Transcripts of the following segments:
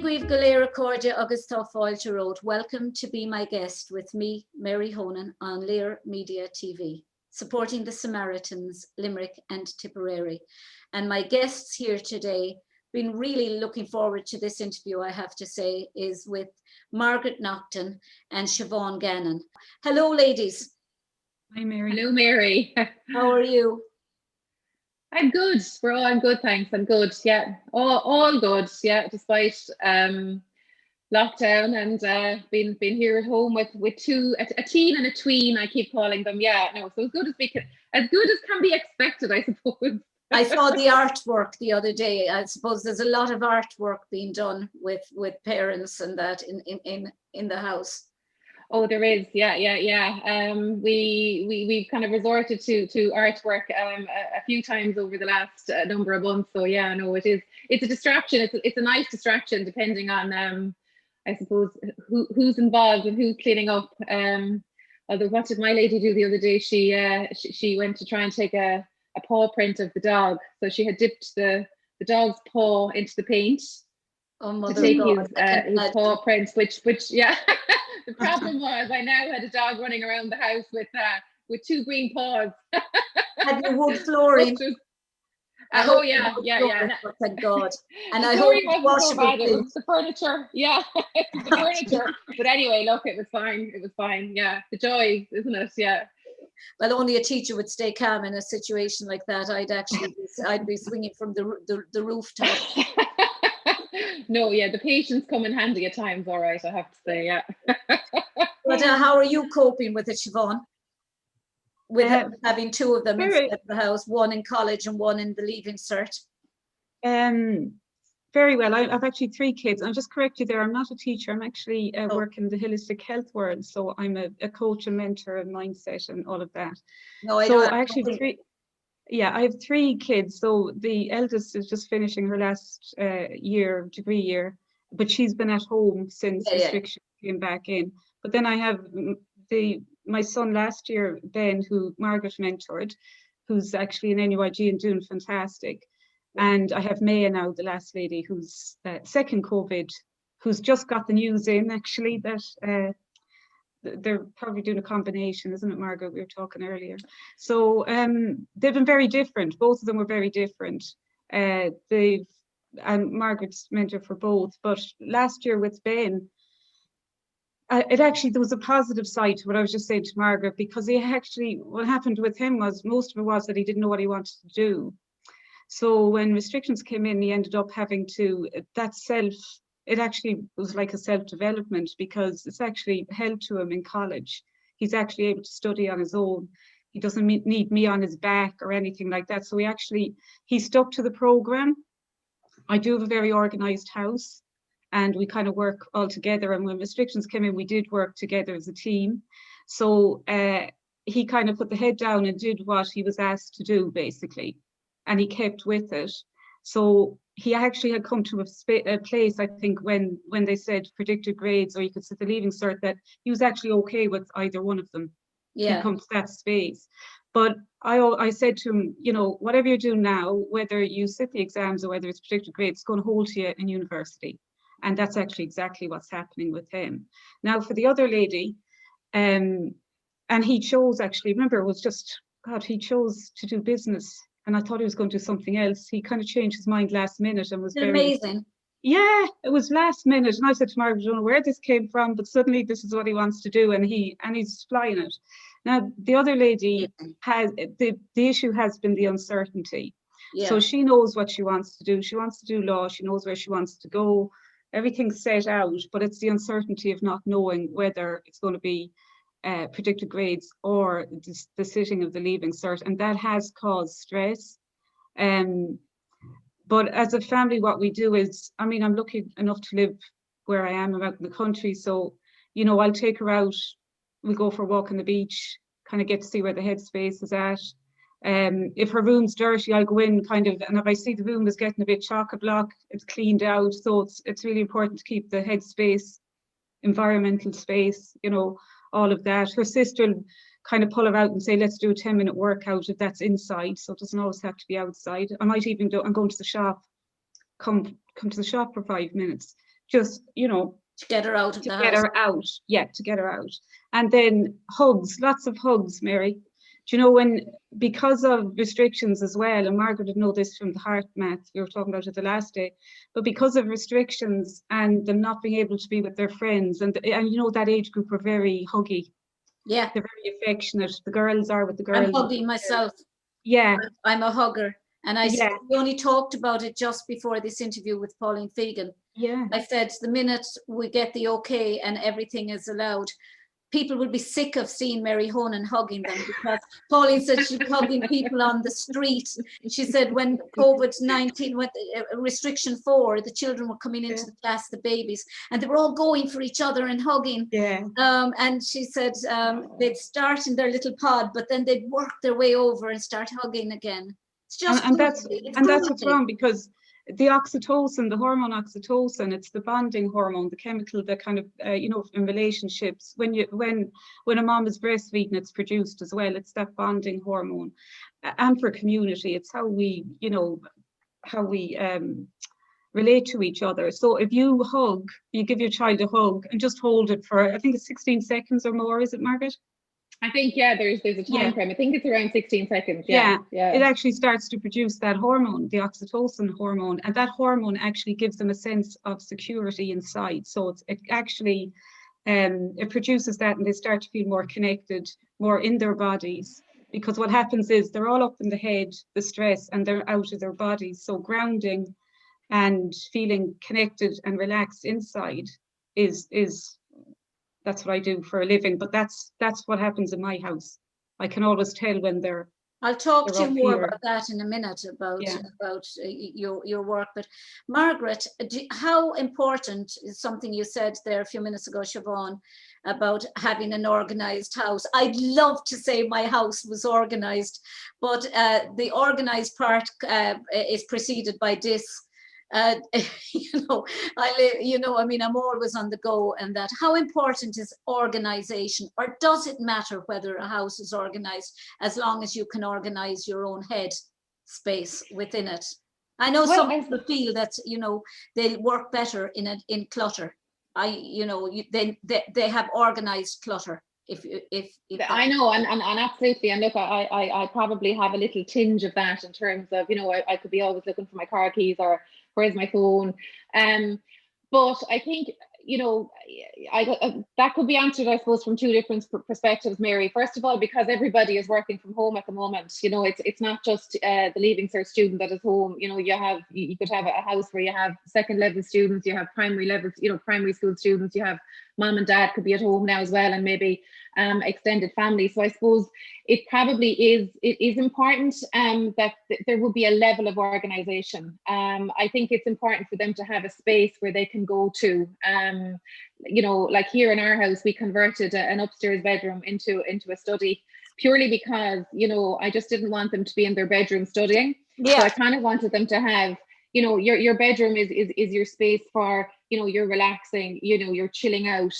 Guibh Galera Cordia August Fáilte Road. Welcome to be my guest with me, Mary Honan, on Lear Media TV, supporting the Samaritans, Limerick and Tipperary. And my guests here today, been really looking forward to this interview, I have to say, is with Margaret Naughton and Siobhán Gannon. Hello, ladies. Hi, Mary. Hello, Mary. How are you? I'm good. We're all good, thanks. I'm good. Yeah, all good. Yeah, despite lockdown and being here at home with two, a teen and a tween. I keep calling them. Yeah, no. So as good as can be expected, I suppose. I saw the artwork the other day. I suppose there's a lot of artwork being done with parents and that in the house. Oh, there is, yeah. We've kind of resorted to artwork a few times over the last number of months. So yeah, no, it's a distraction. It's a nice distraction depending on I suppose who's involved and who's cleaning up. Although what did my lady do the other day? She went to try and take a paw print of the dog. So she had dipped the dog's paw into the paint to take his paw prints, which yeah. The problem was I now had a dog running around the house with two green paws. Had the wood flooring. Oh yeah. Thank God. And the I hope it wasn't so bad. It was the furniture. Yeah, the furniture. But anyway, look, it was fine. It was fine. Yeah, the joy, isn't it? Yeah. Well, only a teacher would stay calm in a situation like that. I'd be swinging from the rooftop. No, yeah, the patience come in handy at times, all right, I have to say, yeah. But how are you coping with it, Siobhán? With having two of them in the house, one in college and one in the Leaving Cert? Very well. I've actually 3 kids. I'll just correct you there. I'm not a teacher. I'm actually working in the holistic health world. So I'm a coach and mentor and mindset and all of that. No, I so don't. I actually 3. Yeah, I have 3 kids. So the eldest is just finishing her last degree year, but she's been at home since restrictions came back in. But then I have my son last year, Ben, who Margaret mentored, who's actually in NUIG and doing fantastic. And I have Maya now, the last lady, who's second COVID, who's just got the news in actually that they're probably doing a combination, isn't it, Margaret? We were talking earlier. So they've been very different. Both of them were very different. And Margaret's mentor for both. But last year with Ben, there was a positive side to what I was just saying to Margaret, because what happened with him was most of it was that he didn't know what he wanted to do. So when restrictions came in, he ended up having to, it actually was like a self-development, because it's actually held to him in college. He's actually able to study on his own. He doesn't need me on his back or anything like that. So he stuck to the program. I do have a very organized house and we kind of work all together. And when restrictions came in, we did work together as a team. So he kind of put the head down and did what he was asked to do, basically. And he kept with it. So he actually had come to a place, I think, when they said predicted grades, or you could set the Leaving Cert, that he was actually okay with either one of them. Yeah. He comes to that space. But I said to him, whatever you're doing now, whether you sit the exams or whether it's predicted grades, it's going to hold you in university. And that's actually exactly what's happening with him. Now, for the other lady, and he chose, actually, remember, it was just, God, he chose to do business. And I thought he was going to do something else. He kind of changed his mind last minute and was amazing. Yeah, it was last minute. And I said to Margaret, I don't know where this came from, but suddenly this is what he wants to do, and he's flying it. Now, the other lady has, the issue has been the uncertainty. Yeah. So she knows what she wants to do. She wants to do law. She knows where she wants to go. Everything's set out, but it's the uncertainty of not knowing whether it's going to be predicted grades or the sitting of the Leaving Cert, and that has caused stress. But as a family, what we do is, I'm lucky enough to live where I am, out in the country, so I'll take her out, we go for a walk on the beach, kind of get to see where the headspace is at. If her room's dirty, I'll go in and if I see the room is getting a bit chock-a-block, it's cleaned out. So it's really important to keep the headspace, environmental space, all of that. Her sister will kind of pull her out and say, let's do a 10-minute workout if that's inside. So it doesn't always have to be outside. I might even I'm going to the shop, come to the shop for 5 minutes. just, you know, To get her out of to the get house. her out. Yeah, to get her out. And then hugs, lots of hugs, Mary. Do you know, because of restrictions as well, and Margaret would know this from the heart math we were talking about it the last day, but because of restrictions and them not being able to be with their friends, and you know, that age group are very huggy. Yeah. They're very affectionate. The girls are with the girls. I'm hugging myself. Yeah. I'm a hugger. And Yeah. we only talked about it just before this interview with Pauline Fegan. Yeah. I said, the minute we get the okay and everything is allowed, people will be sick of seeing Mary Honan hugging them, because Pauline said she's hugging people on the street. She said when COVID-19, when restriction 4, the children were coming into the class, the babies, and they were all going for each other and hugging. Yeah. And she said they'd start in their little pod, but then they'd work their way over and start hugging again. It's just and that's what's wrong, because the oxytocin, the hormone oxytocin, it's the bonding hormone, the chemical that kind of, you know, in relationships, when a mom is breastfeeding, it's produced as well. It's that bonding hormone. And for community, it's how we, you know, relate to each other. So if you hug, you give your child a hug and just hold it for, I think it's 16 seconds or more, is it, Margaret? I think, yeah, there's a time frame. I think it's around 16 seconds. Yeah. It actually starts to produce that hormone, the oxytocin hormone, and that hormone actually gives them a sense of security inside. So it actually, it produces that, and they start to feel more connected, more in their bodies. Because what happens is they're all up in the head, the stress, and they're out of their bodies. So grounding and feeling connected and relaxed inside is that's what I do for a living, but that's what happens in my house. I can always tell when they're. I'll talk to you more about that in a minute, about your work. But Margaret, how important is something you said there a few minutes ago, Siobhán, about having an organised house? I'd love to say my house was organised, but the organised part is preceded by this. You know, I mean, I'm always on the go, and that. How important is organization, or does it matter whether a house is organized, as long as you can organize your own head space within it? I know some people feel that, you know, they'll work better in clutter. They have organized clutter. If I know, and absolutely, and look, I probably have a little tinge of that in terms of, you know, I could be always looking for my car keys, or where's my phone, but I think, you know, that could be answered, I suppose, from two different perspectives, Mary. First of all, because everybody is working from home at the moment, you know, it's not just the Leaving Cert student that is home. You know, you could have a house where you have second level students, you have primary levels, you know, primary school students, you have mom and dad could be at home now as well, and maybe extended family. So I suppose it is important that there will be a level of organization. I think it's important for them to have a space where they can go to. You know, like here in our house, we converted an upstairs bedroom into a study, purely because, you know, I just didn't want them to be in their bedroom studying. So I kind of wanted them to have, you know, your bedroom is your space for, you know, you're relaxing, you know, you're chilling out,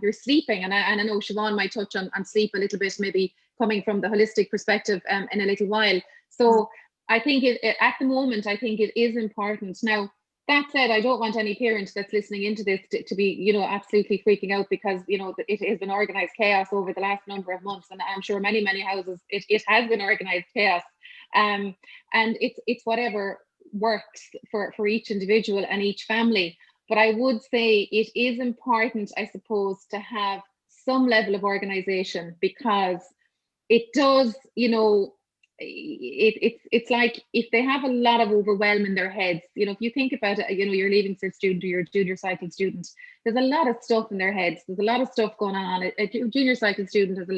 you're sleeping. And I know Siobhán might touch on sleep a little bit, maybe coming from the holistic perspective in a little while. So I think at the moment, I think it is important. Now, that said, I don't want any parent that's listening into this to be, you know, absolutely freaking out, because, you know, it has been organized chaos over the last number of months. And I'm sure many houses, it has been organized chaos. And it's whatever works for each individual and each family. But I would say it is important, I suppose, to have some level of organization, because it does, you know, it's like if they have a lot of overwhelm in their heads, you know, if you think about it, you know, you're Leaving Cert student or you're a junior cycle student, there's a lot of stuff in their heads. There's a lot of stuff going on. A junior cycle student has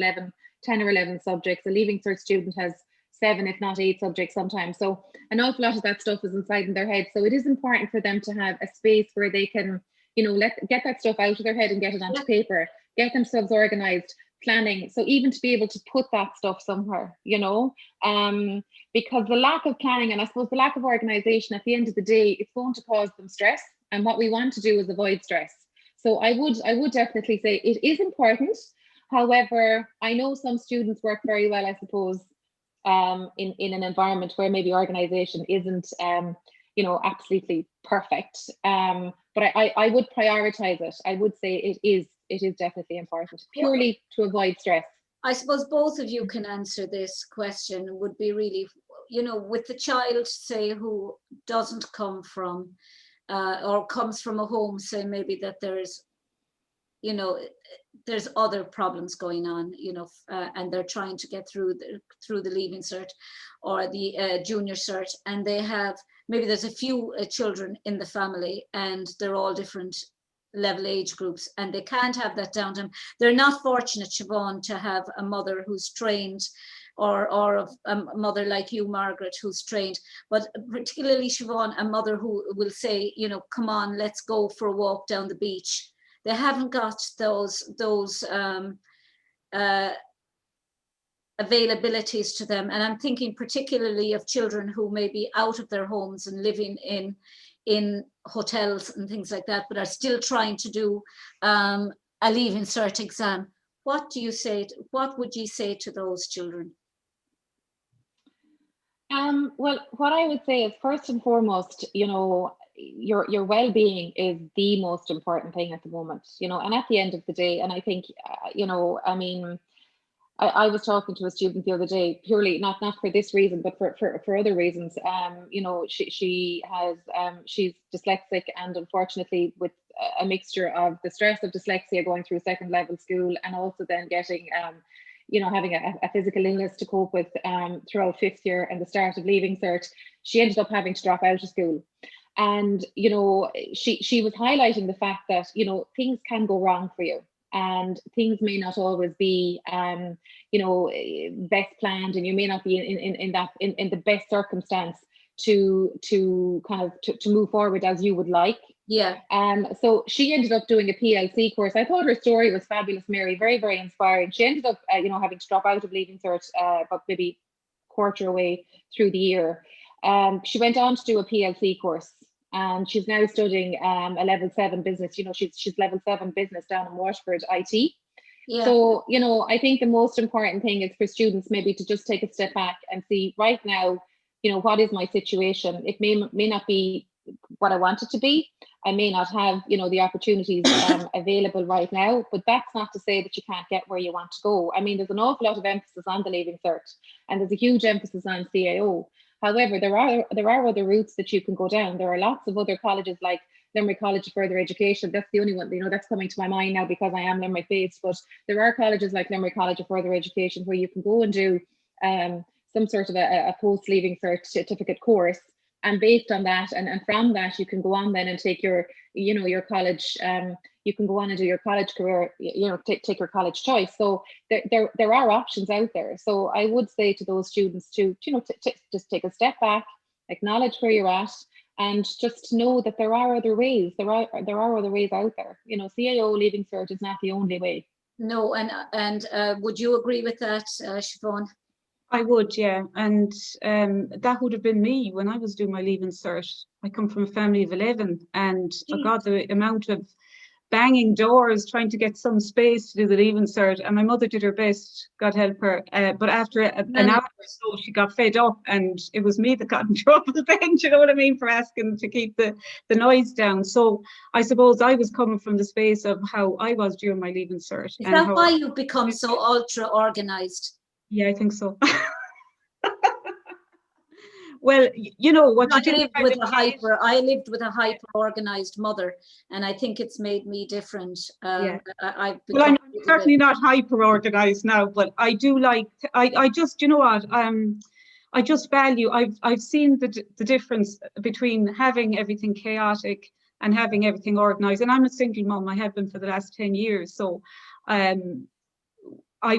10 or 11 subjects. A Leaving Cert student has 7, if not 8 subjects sometimes. So an awful lot of that stuff is inside in their head. So it is important for them to have a space where they can, you know, get that stuff out of their head and get it onto paper, get themselves organized, planning. So even to be able to put that stuff somewhere, you know, because the lack of planning, and I suppose the lack of organization, at the end of the day, it's going to cause them stress. And what we want to do is avoid stress. So I would definitely say it is important. However, I know some students work very well, I suppose, in an environment where maybe organization isn't absolutely perfect. But I would prioritize it. I would say it is definitely important, purely to avoid stress. I suppose both of you can answer this question. Would be really, with the child, say, who doesn't come from or comes from a home, say maybe that there's other problems going on, and they're trying to get through the Leaving Cert or the Junior Cert, and they have, maybe there's a few children in the family and they're all different level age groups, and they can't have that downtime. They're not fortunate, Siobhán, to have a mother who's trained, or a mother like you, Margaret, who's trained, but particularly, Siobhán, a mother who will say, come on, let's go for a walk down the beach. They haven't got those availabilities to them. And I'm thinking particularly of children who may be out of their homes and living in hotels and things like that, but are still trying to do a Leaving Cert exam. What would you say to those children? Well, what I would say is, first and foremost, your well-being is the most important thing at the moment, and at the end of the day, and I think, I was talking to a student the other day, purely not for this reason, but for other reasons. She's dyslexic, and unfortunately with a mixture of the stress of dyslexia, going through second level school, and also then getting having a physical illness to cope with throughout fifth year and the start of Leaving Cert, she ended up having to drop out of school. And she was highlighting the fact that things can go wrong for you, and things may not always be best planned, and you may not be in the best circumstance to move forward as you would like. Yeah. So she ended up doing a PLC course. I thought her story was fabulous, Mary, very, very inspiring. She ended up having to drop out of Leaving Cert about maybe quarter away through the year. She went on to do a PLC course, and she's now studying a level 7 business. She's level 7 business down in Waterford IT. Yeah. So, I think the most important thing is for students maybe to just take a step back and see, right now, what is my situation? It may not be what I want it to be. I may not have, the opportunities available right now, but that's not to say that you can't get where you want to go. I mean, there's an awful lot of emphasis on the Leaving Cert, and there's a huge emphasis on CAO. However, there are other routes that you can go down. There are lots of other colleges, like Limerick College of Further Education. That's the only one, that's coming to my mind now because I am Limerick based, but there are colleges like Limerick College of Further Education where you can go and do some sort of a post-Leaving Cert certificate course. And based on that, and from that, you can go on then and take your college, you can go on and do your college career, take your college choice. So there are options out there. So I would say to those students to, just take a step back, acknowledge where you're at, and just know that there are other ways. There are other ways out there. CAO Leaving Cert is not the only way. No, and would you agree with that, Siobhán? I would, yeah. And that would have been me when I was doing my Leaving Cert. I come from a family of 11, and I got the amount of banging doors trying to get some space to do the Leaving Cert, and my mother did her best, God help her. But after an hour or so, she got fed up, and it was me that got in trouble then, you know what I mean, for asking to keep the noise down. So I suppose I was coming from the space of how I was during my Leaving Cert. Is that why you've become so ultra organised? Yeah, I think so. Well, what I lived with a hyper organized mother, and I think it's made me different. Yeah. I'm certainly not hyper organized now, but I do like. I just, I just value. I've seen the difference between having everything chaotic and having everything organized. And I'm a single mom. I have been for the last 10 years, so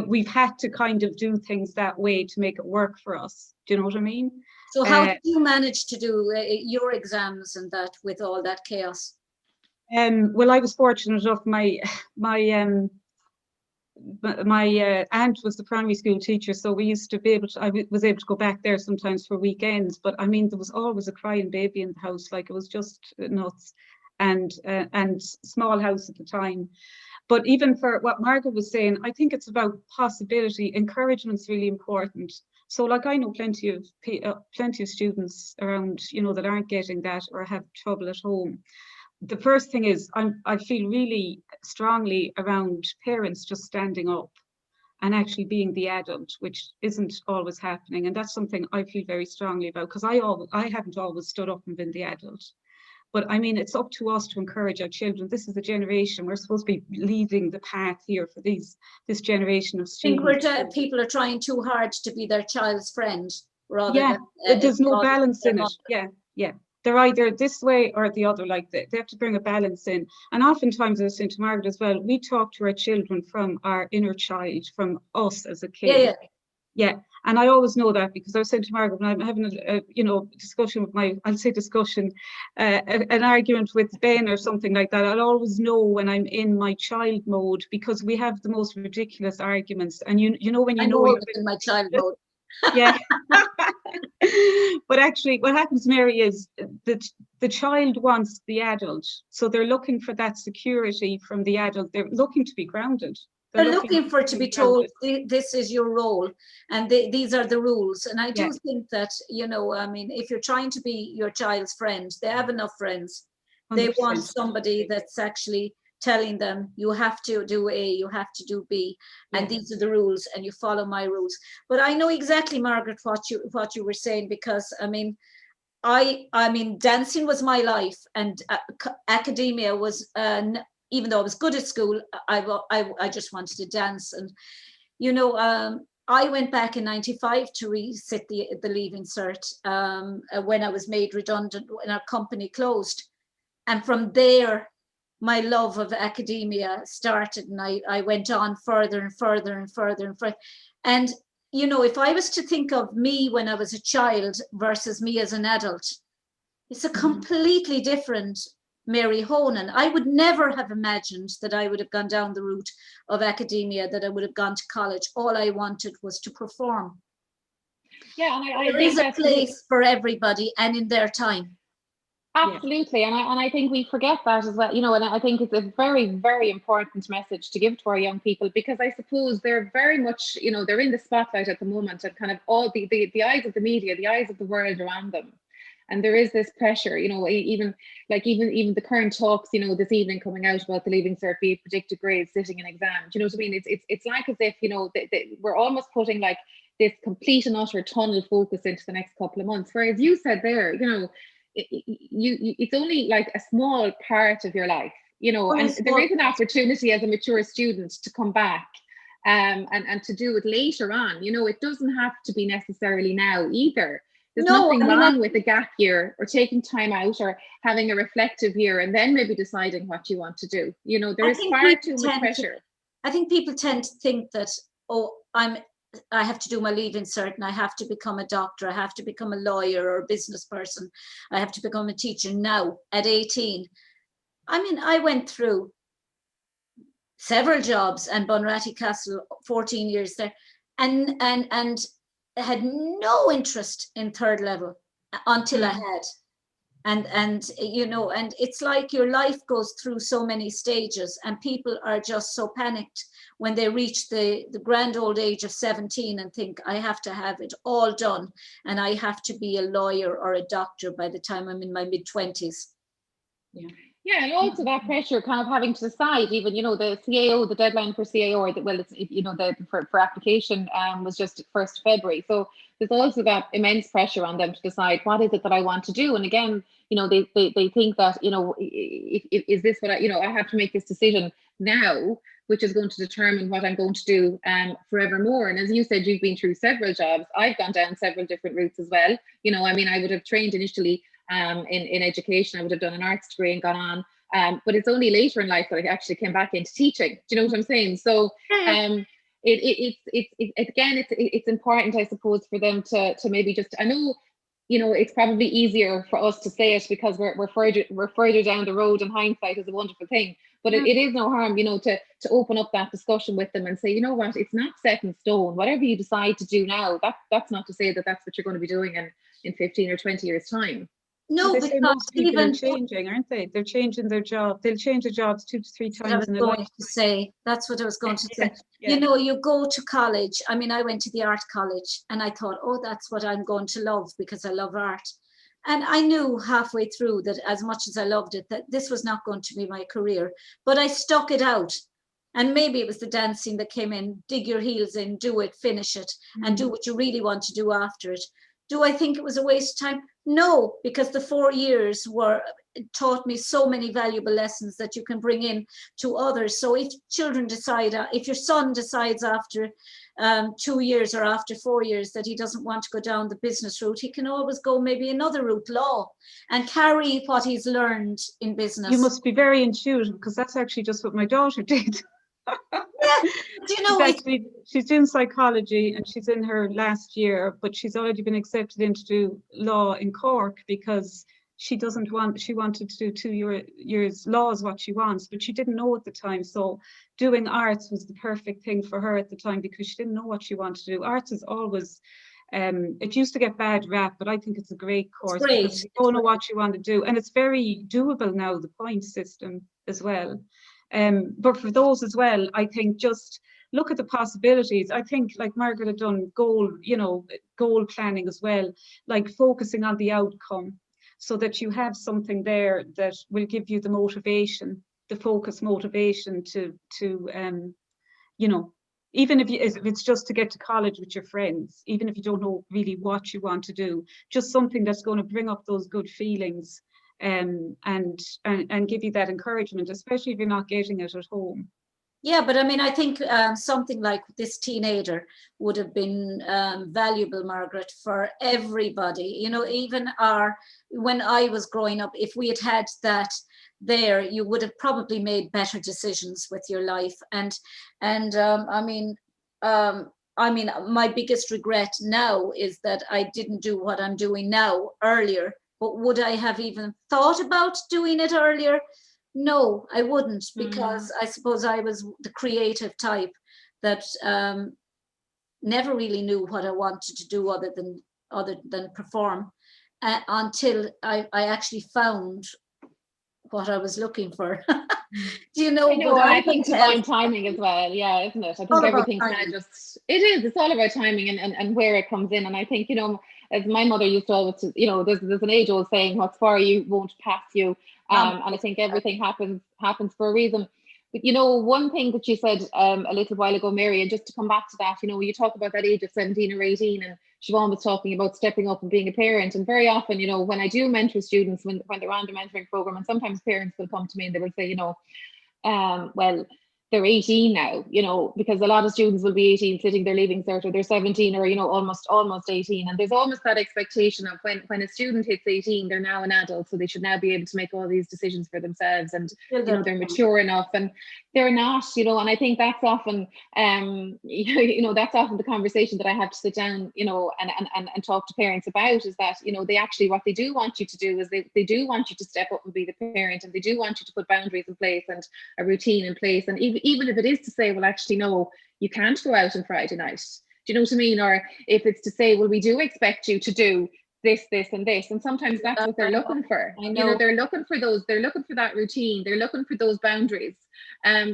we've had to kind of do things that way to make it work for us. Do you know what I mean? So how did you manage to do your exams and that with all that chaos? Well, I was fortunate enough. My aunt was the primary school teacher, so we used to be able to. I was able to go back there sometimes for weekends. But I mean, there was always a crying baby in the house. Like, it was just nuts, and small house at the time. But even for what Margaret was saying, I think it's about possibility. Encouragement's really important. So like I know plenty of students around, you know, that aren't getting that or have trouble at home. The first thing is I feel really strongly around parents just standing up and actually being the adult, which isn't always happening. And that's something I feel very strongly about, because I haven't always stood up and been the adult. But I mean, it's up to us to encourage our children. This is the generation, we're supposed to be leading the path here for this generation of students. I think people are trying too hard to be their child's friend rather Yeah, than there's no balance in it. mother. Yeah. They're either this way or the other. Like they have to bring a balance in. And oftentimes, as I was saying to Margaret as well, we talk to our children from our inner child, from us as a kid. Yeah. And I always know that, because I was saying to Margaret, when I'm having a discussion with an argument with Ben or something like that, I'll always know when I'm in my child mode, because we have the most ridiculous arguments. And you know when you know you're in my child mode. Yeah. But actually what happens, Mary, is that the child wants the adult. So they're looking for that security from the adult. They're looking to be grounded. They're looking for to be told, this is your role and these are the rules. And I do think that, you know, I mean, if you're trying to be your child's friend, they have enough friends. 100%. They want somebody that's actually telling them, you have to do A, you have to do B, and these are the rules, and you follow my rules. But I know exactly, Margaret, what you were saying, because I mean, dancing was my life, and academia was, even though I was good at school, I just wanted to dance. And you know, I went back in '95 to resit the Leaving Cert when I was made redundant when our company closed, and from there my love of academia started, and I went on further and further and further and further. And, you know, if I was to think of me when I was a child versus me as an adult, it's a completely different Mary Honan. I would never have imagined that I would have gone down the route of academia, that I would have gone to college. All I wanted was to perform. Yeah, and there is a place for everybody and in their time. Absolutely. And I think we forget that as well, you know, and I think it's a very, very important message to give to our young people, because I suppose they're very much, you know, they're in the spotlight at the moment, and kind of all the eyes of the media, the eyes of the world around them. And there is this pressure, you know, even the current talks, you know, this evening coming out about the Leaving Cert, be predicted grades, sitting in exams, you know what I mean? It's like as if, you know, we're almost putting like this complete and utter tunnel focus into the next couple of months. Whereas you said there, you know, it's only like a small part of your life, you know, and there is an opportunity as a mature student to come back and to do it later on. You know, it doesn't have to be necessarily now either. There's nothing wrong with a gap year, or taking time out, or having a reflective year and then maybe deciding what you want to do. You know, there is far too much pressure. I think people tend to think that, oh, I have to do my Leaving Cert and I have to become a doctor, I have to become a lawyer or a business person, I have to become a teacher now at 18. I mean, I went through several jobs, and Bunratty Castle, 14 years there, and had no interest in third level until I had. And you know, and it's like your life goes through so many stages, and people are just so panicked when they reach the grand old age of 17 and think, I have to have it all done, and I have to be a lawyer or a doctor by the time I'm in my mid-20s. Yeah, and also that pressure, kind of having to decide, even, you know, the CAO, the deadline for CAO, you know, for application was just 1st February. So there's also that immense pressure on them to decide, what is it that I want to do? And again, you know, they think that, you know, is this what I have to make this decision now, which is going to determine what I'm going to do forevermore. And as you said, you've been through several jobs. I've gone down several different routes as well. You know, I mean, I would have trained initially in education. I would have done an arts degree and gone on. But it's only later in life that I actually came back into teaching. Do you know what I'm saying? So it's important, I suppose, for them to maybe just, I know, you know, it's probably easier for us to say it because we're further down the road, and hindsight is a wonderful thing. But it is no harm, you know, to open up that discussion with them and say, you know what, it's not set in stone. Whatever you decide to do now, that's not to say that that's what you're going to be doing in 15 or 20 years' time. No, They say because most people are even changing, aren't they? They're changing their job. They'll change their jobs 2 to 3 that's what I times was in a going life. to say. That's what I was going to say. Yeah. You know, you go to college. I mean, I went to the art college and I thought, oh, that's what I'm going to love because I love art. And I knew halfway through that as much as I loved it, that this was not going to be my career. But I stuck it out. And maybe it was the dancing that came in, dig your heels in, do it, finish it, and do what you really want to do after it. Do I think it was a waste of time? No, because the 4 years taught me so many valuable lessons that you can bring in to others. So if children decide, if your son decides after 2 years or after 4 years that he doesn't want to go down the business route, he can always go maybe another route, law, and carry what he's learned in business. You must be very intuitive, because that's actually just what my daughter did. Yeah, do you know, she's doing psychology and she's in her last year, but she's already been accepted into law in Cork because she wanted to do 2 years law is what she wants, but she didn't know at the time. So doing arts was the perfect thing for her at the time because she didn't know what she wanted to do. Arts is always, it used to get bad rap, but I think it's a great course because you don't know what you want to do. And it's very doable now, the point system as well. But for those as well, I think just look at the possibilities. I think like Margaret had done goal planning as well, like focusing on the outcome so that you have something there that will give you the motivation, the focus motivation to even if it's just to get to college with your friends, even if you don't know really what you want to do, just something that's going to bring up those good feelings and give you that encouragement, especially if you're not getting it at home. Yeah, but I mean, I think something like this Teenaider would have been valuable, Margaret, for everybody. You know, even when I was growing up, if we had that there, you would have probably made better decisions with your life. And I mean, my biggest regret now is that I didn't do what I'm doing now earlier. But would I have even thought about doing it earlier? No, I wouldn't, because I suppose I was the creative type that never really knew what I wanted to do other than perform until I actually found what I was looking for. Do you know? I know, and I think divine timing as well. Yeah, isn't it? I think everything kind of it's all about timing and where it comes in. And I think, as my mother used to always, there's an age-old saying, what's for you won't pass you. And I think everything happens for a reason. But one thing that you said a little while ago, Mary, and just to come back to that, you talk about that age of 17 or 18, and Siobhán was talking about stepping up and being a parent. And very often, when I do mentor students, when they're on the mentoring program, and sometimes parents will come to me and they will say, well, they're 18 now, because a lot of students will be 18 sitting their leaving cert, or they're 17 or, almost 18. And there's almost that expectation of when a student hits 18, they're now an adult. So they should now be able to make all these decisions for themselves. And, they're mature enough, and they're not, and I think that's often, that's often the conversation that I have to sit down, and talk to parents about, is that, they actually, what they do want you to do is they do want you to step up and be the parent, and they do want you to put boundaries in place and a routine in place. And even if it is to say, well, actually, no, you can't go out on Friday night. Do you know what I mean? Or if it's to say, well, we do expect you to do this, and this. And sometimes that's what they're looking for. They're looking for that routine. They're looking for those boundaries.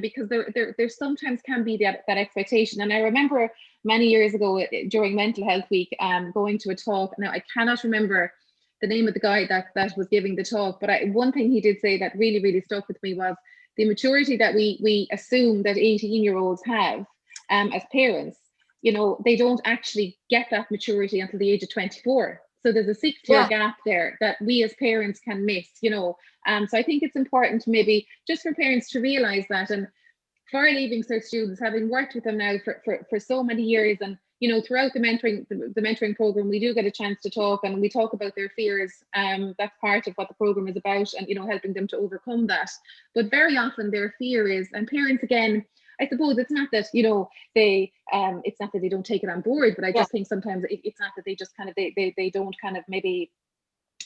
Because there sometimes can be that expectation. And I remember many years ago during Mental Health Week, going to a talk. Now, I cannot remember the name of the guy that was giving the talk, but one thing he did say that really, really stuck with me was the maturity that we assume that 18-year-olds have as parents. They don't actually get that maturity until the age of 24. So there's a 6-year gap there that we as parents can miss, So I think it's important maybe just for parents to realize that. And for our Leaving Cert students, having worked with them now for so many years, and throughout the mentoring program, we do get a chance to talk, and we talk about their fears. That's part of what the program is about, and helping them to overcome that. But very often their fear is, and parents, again, I suppose it's not that it's not that they don't take it on board, but I just think sometimes it's not that they just kind of they don't kind of maybe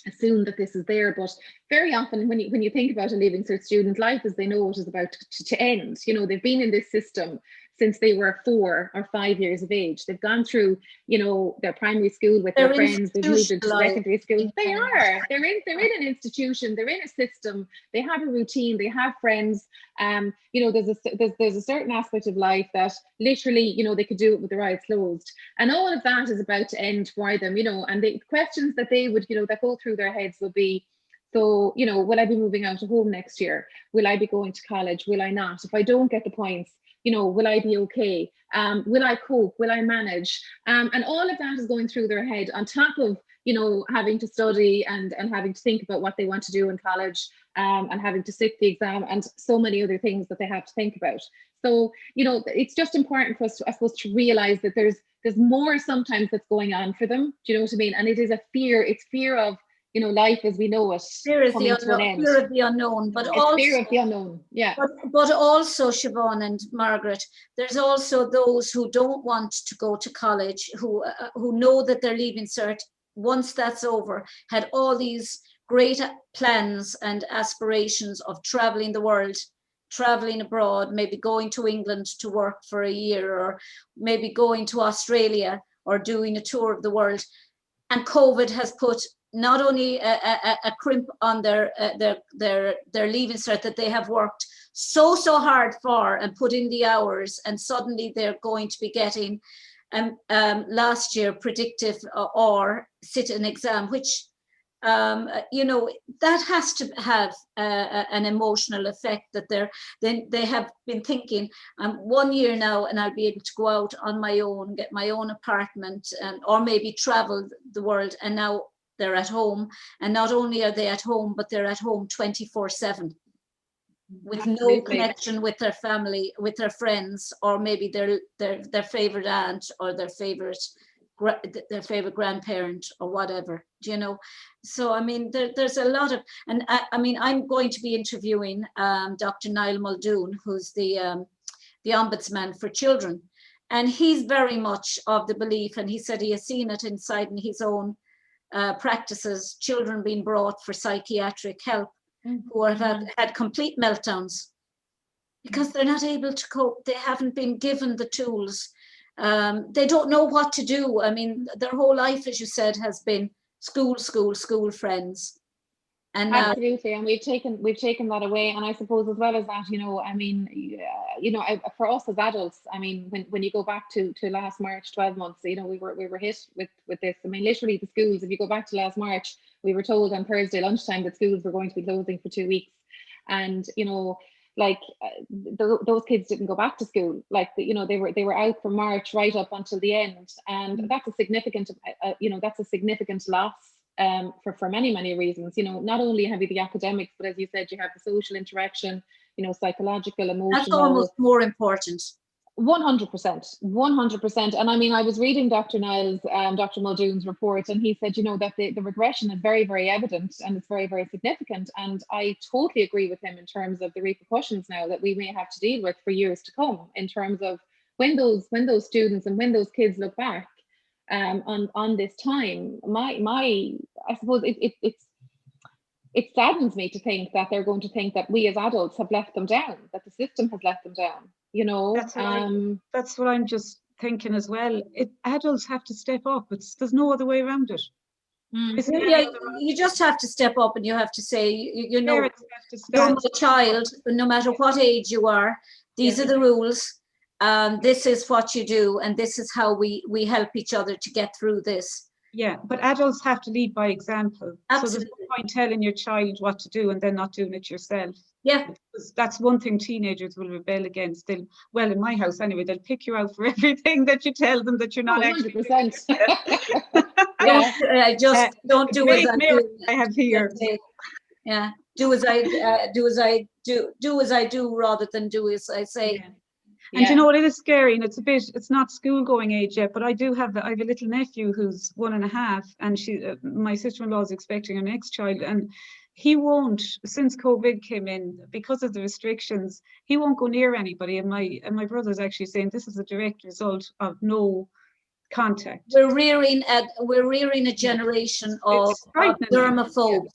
assume that this is there. But very often when you think about a Leaving Cert student, life as they know it is about to end. They've been in this system since they were 4 or 5 years of age. They've gone through, you know, their primary school with their friends. They've moved into secondary school. They are. They're in an institution. They're in a system. They have a routine. They have friends. You know, there's a certain aspect of life that literally, you know, they could do it with their eyes closed. And all of that is about to end for them, you know, and the questions that they would, you know, that go through their heads would be, so, you know, will I be moving out of home next year? Will I be going to college? Will I not? If I don't get the points, you know, will I be okay? Will I cope? Will I manage? And all of that is going through their head on top of, you know, having to study and having to think about what they want to do in college, and having to sit the exam and so many other things that they have to think about. So, you know, it's just important for us, I suppose, to realize that there's more sometimes that's going on for them. Do you know what I mean? And it is a fear. It's fear of, you know, life as we know it coming to an end. Fear of the unknown, but it's also fear of the unknown. Yeah. But also, Siobhán and Margaret, there's also those who don't want to go to college, who know that they're leaving cert once that's over, had all these great plans and aspirations of traveling the world, traveling abroad, maybe going to England to work for a year, or maybe going to Australia or doing a tour of the world. And COVID has put not only a crimp on their leaving cert that they have worked so hard for and put in the hours, and suddenly they're going to be getting last year predictive or sit an exam, which you know, that has to have an emotional effect, that they have been thinking, 1 year now and I'll be able to go out on my own, get my own apartment, or maybe travel the world, and now they're at home. And not only are they at home, but they're at home 24/7 with no connection with their family, with their friends, or maybe their favorite aunt or their favorite grandparent or whatever, do you know? So I mean, there's a lot of, and I mean, I'm going to be interviewing Dr. Niall Muldoon, who's the ombudsman for children, and he's very much of the belief, and he said he has seen it inside in his own practices, children being brought for psychiatric help who have had complete meltdowns because they're not able to cope. They haven't been given the tools. They don't know what to do. I mean, their whole life, as you said, has been school, friends. And absolutely, and we've taken that away. And I suppose as well as that, you know, I mean, you know, for us as adults, I mean, when you go back to last March, 12 months, you know, we were hit with this. I mean, literally the schools, if you go back to last March, we were told on Thursday lunchtime that schools were going to be closing for 2 weeks. And, you know, like those kids didn't go back to school. Like, you know, they were out from March right up until the end. And that's a significant, you know, that's a significant loss. For many reasons, you know, not only have you the academics, but as you said, you have the social interaction, you know, psychological, emotional. That's almost more important. 100%. And I mean, I was reading Dr. Niall's, Dr. Muldoon's report, and he said, you know, that the regression is very evident, and it's very significant. And I totally agree with him in terms of the repercussions now that we may have to deal with for years to come, in terms of when those students and when those kids look back on this time. I suppose it saddens me to think that they're going to think that we as adults have let them down, that the system has let them down, you know. That's what I'm just thinking as well. Adults have to step up. There's no other way around it. Yeah, you just have to step up, and you have to say, you know, you're my child, no matter what age you are, these are the rules. This is what you do, and this is how we help each other to get through this. Yeah, but adults have to lead by example. Absolutely. So there's no point telling your child what to do and then not doing it yourself. Yeah. Because that's one thing teenagers will rebel against. Well, in my house anyway, they'll pick you out for everything that you tell them that you're not 100%. Yeah. Just don't do as I do. I have here. Yeah, do as I do rather than do as I say. Yeah. And you know what, it is scary, and it's not school going age yet, but I have a little nephew who's 1.5, and my sister-in-law is expecting her next child, and he won't, since COVID came in, because of the restrictions, he won't go near anybody. And my brother's actually saying this is a direct result of no contact. We're rearing a generation of germaphobes,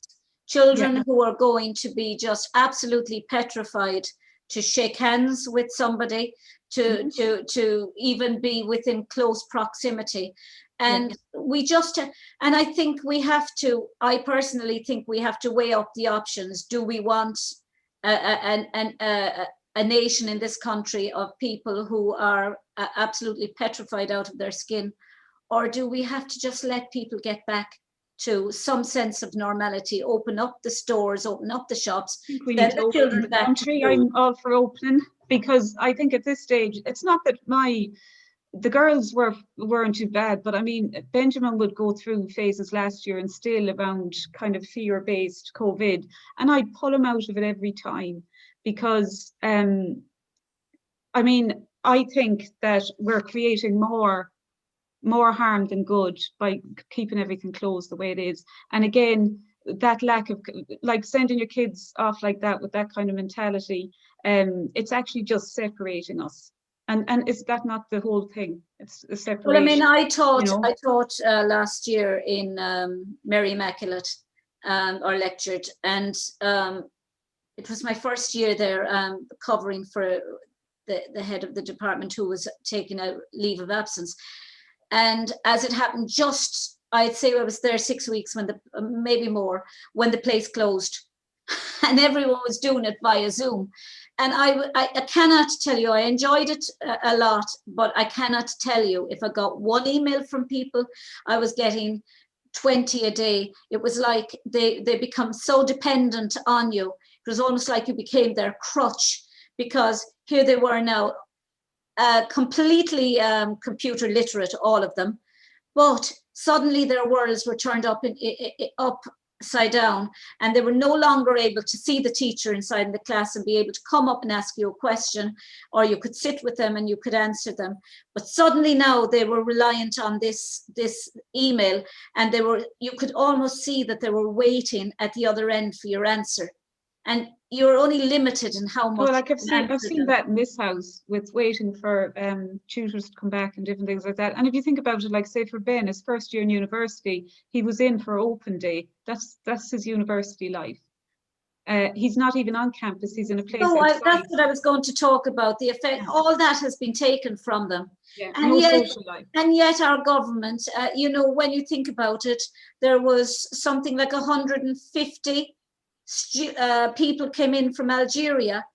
children who are going to be just absolutely petrified to shake hands with somebody, to even be within close proximity. And we just, and I think we have to, I personally think we have to weigh up the options. Do we want a nation in this country of people who are absolutely petrified out of their skin? Or do we have to just let people get back to some sense of normality, open up the stores, open up the shops, we send need to the open children the back to country. school? I'm all for opening, because I think at this stage, it's not that the girls weren't too bad, but I mean, Benjamin would go through phases last year and still around kind of fear-based COVID, and I'd pull him out of it every time, because I mean, I think that we're creating more harm than good by keeping everything closed the way it is. And again, that lack of, like, sending your kids off like that with that kind of mentality, it's actually just separating us. And is that not the whole thing? It's a separation. Well, I mean, I taught you know? I taught last year in Mary Immaculate, or lectured, and it was my first year there, covering for the head of the department, who was taking a leave of absence. And as it happened, just, I'd say I was there 6 weeks when maybe more, when the place closed, and everyone was doing it via Zoom. And I cannot tell you, I enjoyed it a lot, but I cannot tell you, if I got one email from people, I was getting 20 a day. It was like they become so dependent on you. It was almost like you became their crutch, because here they were now, completely computer literate, all of them, but suddenly their worlds were turned upside down, and they were no longer able to see the teacher inside the class and be able to come up and ask you a question, or you could sit with them and you could answer them. But suddenly now they were reliant on this email, and you could almost see that they were waiting at the other end for your answer. And you're only limited in how much. Well, like I've seen that in this house, with waiting for tutors to come back and different things like that. And if you think about it, like, say for Ben, his first year in university, he was in for open day. That's his university life. He's not even on campus. He's in a place outside. That's what I was going to talk about. The effect, all that has been taken from them. Yeah, and no yet, social life. And yet our government, when you think about it, there was something like 150 people came in from Algeria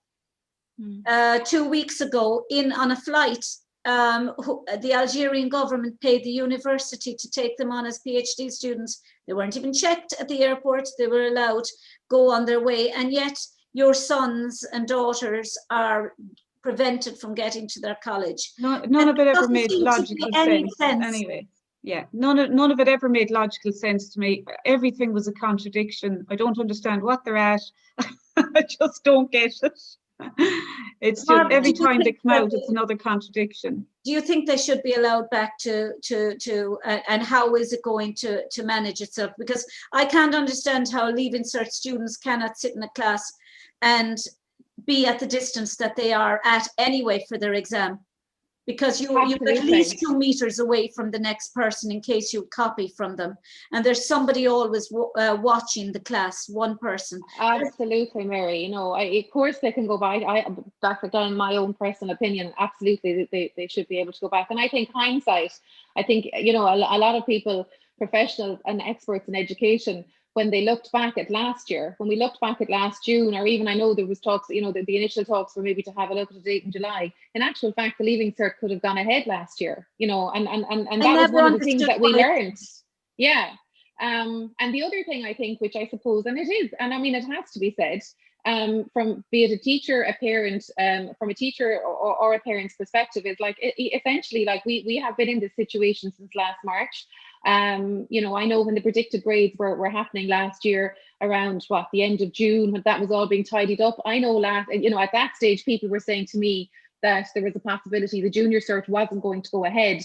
2 weeks ago on a flight. The Algerian government paid the university to take them on as PhD students. They weren't even checked at the airport. They were allowed to go on their way. And yet your sons and daughters are prevented from getting to their college. None of it ever made logical sense. Anyway. Yeah, none of it ever made logical sense to me. Everything was a contradiction. I don't understand what they're at. I just don't get it. It's just every time they come out, it's another contradiction. Do you think they should be allowed back to and how is it going to manage itself? Because I can't understand how Leaving Cert students cannot sit in a class and be at the distance that they are at anyway for their exam. Because you're at least 2 meters away from the next person in case you copy from them. And there's somebody always watching the class, one person. Absolutely, Mary. Of course they can go back. That's again my own personal opinion. Absolutely, they should be able to go back. And I think hindsight, a lot of people, professionals and experts in education, when they looked back at last year, when we looked back at last June, or even I know there was talks, the initial talks were maybe to have a look at a date in July. In actual fact, the Leaving Cert could have gone ahead last year, and that was one of the things that we learned. Yeah. And the other thing I think, which I suppose, and it is, and I mean, it has to be said, from be it a teacher, a parent, from a teacher or a parent's perspective, is like essentially like we have been in this situation since last March. I know when the predicted grades were happening last year around the end of June, when that was all being tidied up. I know at that stage people were saying to me that there was a possibility the junior cert wasn't going to go ahead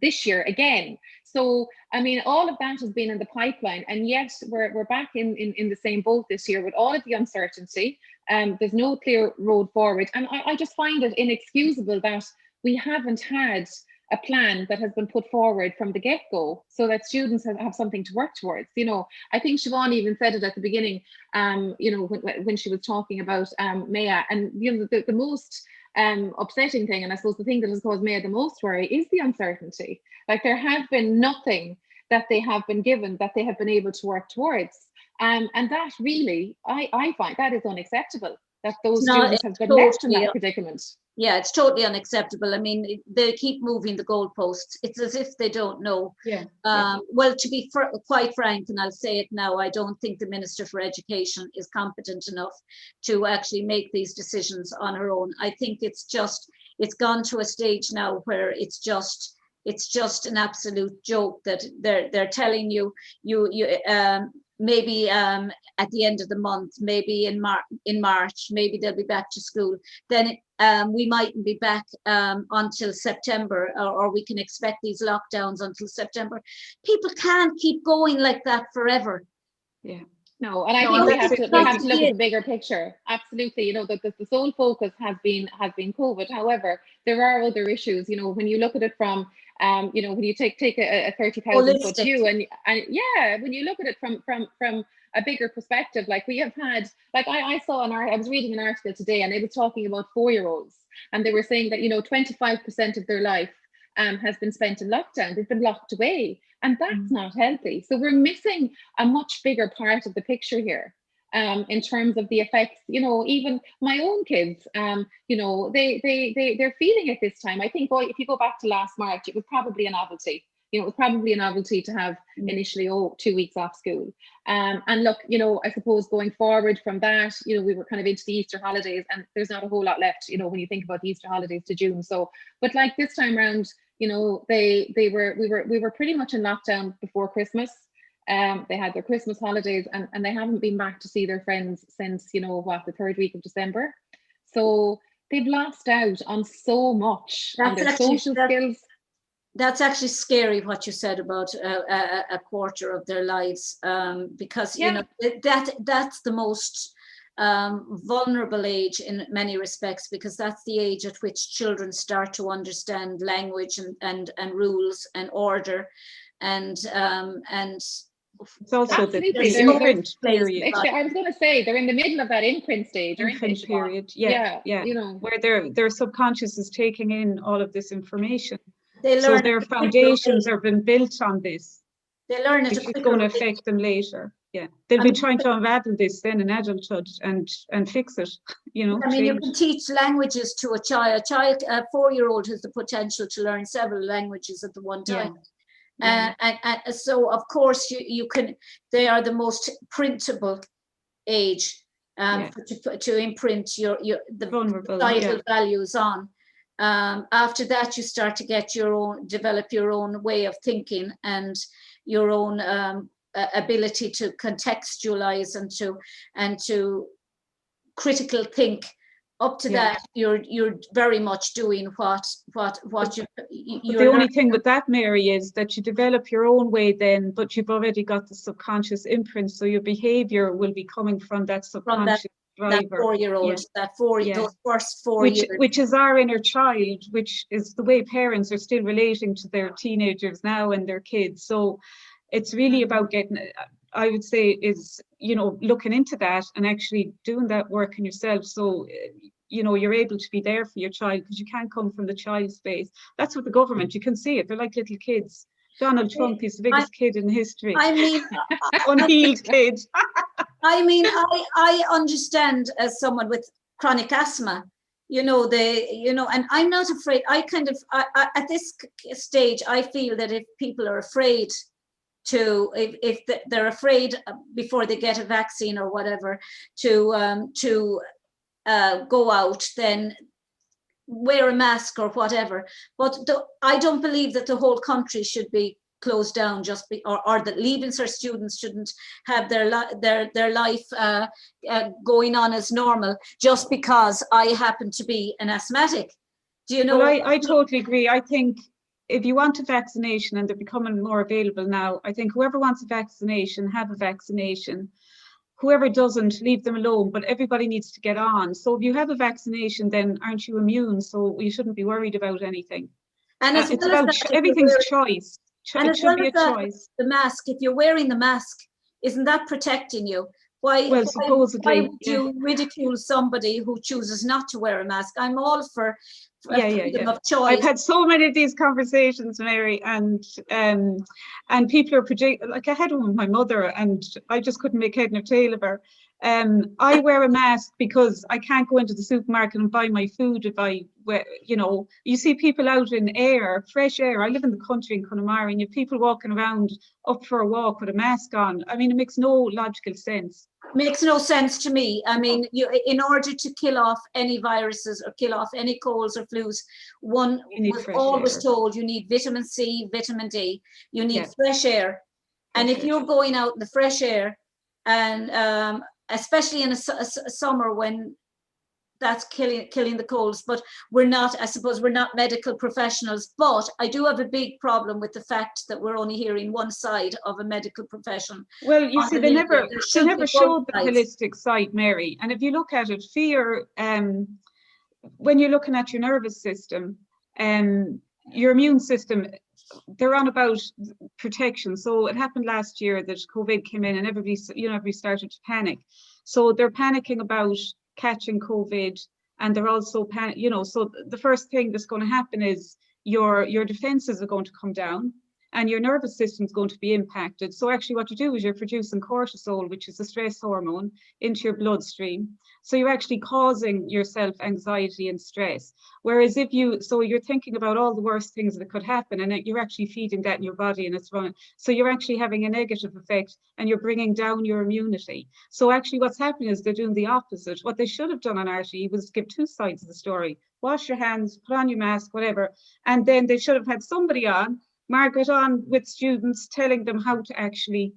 this year again. So I mean, all of that has been in the pipeline, and yet we're back in the same boat this year with all of the uncertainty. There's no clear road forward, and I just find it inexcusable that we haven't had a plan that has been put forward from the get-go so that students have something to work towards. I think Siobhán even said it at the beginning, when she was talking about Maya, and the most upsetting thing, and I suppose the thing that has caused me the most worry is the uncertainty. Like, there have been nothing that they have been given that they have been able to work towards. And that really, I find that is unacceptable, that those students have been left in that predicament. Yeah, it's totally unacceptable. I mean, they keep moving the goalposts. It's as if they don't know. Well, to be quite frank, and I'll say it now, I don't think the Minister for Education is competent enough to actually make these decisions on her own. I think it's gone to a stage now where it's just an absolute joke that they're telling you maybe at the end of the month, maybe in March, maybe they'll be back to school. Then we mightn't be back until September, or we can expect these lockdowns until September. People can't keep going like that forever. Yeah. No, and I think we have to look at the bigger picture. Absolutely, you know, that the sole focus has been COVID. However, there are other issues. You know, when you look at it from you know, when you take a 30,000 foot view, and yeah, when you look at it from a bigger perspective, like we have had, like I was reading an article today, and it was talking about 4-year-olds, and they were saying that, you know, 25% of their life has been spent in lockdown. They've been locked away, and that's not healthy. So we're missing a much bigger part of the picture here. In terms of the effects, you know, even my own kids, you know, they're feeling it this time. I think, boy, if you go back to last March, it was probably a novelty. You know, it was probably a novelty to have initially 2 weeks off school. And look, you know, I suppose going forward from that, you know, we were kind of into the Easter holidays, and there's not a whole lot left, you know, when you think about the Easter holidays to June. So, but like this time around, you know, we were pretty much in lockdown before Christmas. They had their Christmas holidays, and they haven't been back to see their friends since, you know, the 3rd week of December. So they've lost out on so much on their social skills. That's actually scary what you said about a quarter of their lives, because you know that's the most vulnerable age in many respects, because that's the age at which children start to understand language and rules and order, and it's also the imprint period. I was going to say they're in the middle of that imprint stage. Imprint period, yeah. You know, where their subconscious is taking in all of this information. So their foundations are been built on this. They learn it, which is going to affect them later. Yeah, they'll be trying to unravel this then in adulthood and fix it. You know, I mean, you can teach languages to a child. A 4-year-old has the potential to learn several languages at the one time. And so, of course, you can. They are the most printable age to imprint the societal values on. After that, you start to get develop your own way of thinking and your own ability to contextualize and to critical think. Up to that, you're very much doing what you're. The only thing with that, Mary, is that you develop your own way then, but you've already got the subconscious imprint, so your behavior will be coming from that subconscious driver. That 4-year-old, those first 4 years. Which is our inner child, which is the way parents are still relating to their teenagers now and their kids. So it's really about getting, I would say, is, you know, looking into that and actually doing that work in yourself. So, you know, you're able to be there for your child, because you can't come from the child space. That's what the government, you can see it. They're like little kids. Donald Trump is the biggest kid in history. I mean, unhealed kid. I mean, I understand as someone with chronic asthma, you know, and I'm not afraid. I at this stage, I feel that if people are afraid if they're afraid before they get a vaccine or whatever to go out, then wear a mask or whatever. But I don't believe that the whole country should be closed down or that Leavenscert students shouldn't have their life going on as normal just because I happen to be an asthmatic. Do you know? Well, I totally agree. I think if you want a vaccination, and they're becoming more available now, I think whoever wants a vaccination, have a vaccination. Whoever doesn't, leave them alone, but everybody needs to get on. So if you have a vaccination, then aren't you immune? So you shouldn't be worried about anything. And it's about everything's choice. It should be a choice. The mask, if you're wearing the mask, isn't that protecting you? Why, Well, why supposedly, would yeah. you ridicule somebody who chooses not to wear a mask? I'm all for Yeah, freedom of I've choice. had so many of these conversations, Mary, and people are projecting. Like I had one with my mother, and I just couldn't make head nor tail of her. I wear a mask because I can't go into the supermarket and buy my food if I, you see people out in air, fresh air. I live in the country in Connemara, and you have people walking around up for a walk with a mask on. I mean, it makes no logical sense. Makes no sense to me. I mean, in order to kill off any viruses or kill off any colds or flus, one was always told you need vitamin C, vitamin D, you need fresh air. And if you're going out in the fresh air, and especially in a summer when that's killing the colds, but I suppose we're not medical professionals, but I do have a big problem with the fact that we're only hearing one side of a medical profession. Well, you see, they never showed the holistic side, Mary. And if you look at it, fear, when you're looking at your nervous system, your immune system, they're on about protection. So it happened last year that COVID came in and everybody started to panic. So they're panicking about catching COVID, and they're also so the first thing that's going to happen is your defenses are going to come down and your nervous system is going to be impacted. So actually what you do is you're producing cortisol, which is a stress hormone, into your bloodstream. So you're actually causing yourself anxiety and stress. Whereas you're thinking about all the worst things that could happen, and you're actually feeding that in your body, and it's running. So you're actually having a negative effect, and you're bringing down your immunity. So actually what's happening is they're doing the opposite. What they should have done on RTE was give two sides of the story. Wash your hands, put on your mask, whatever. And then they should have had somebody on, Margaret on with students, telling them how to actually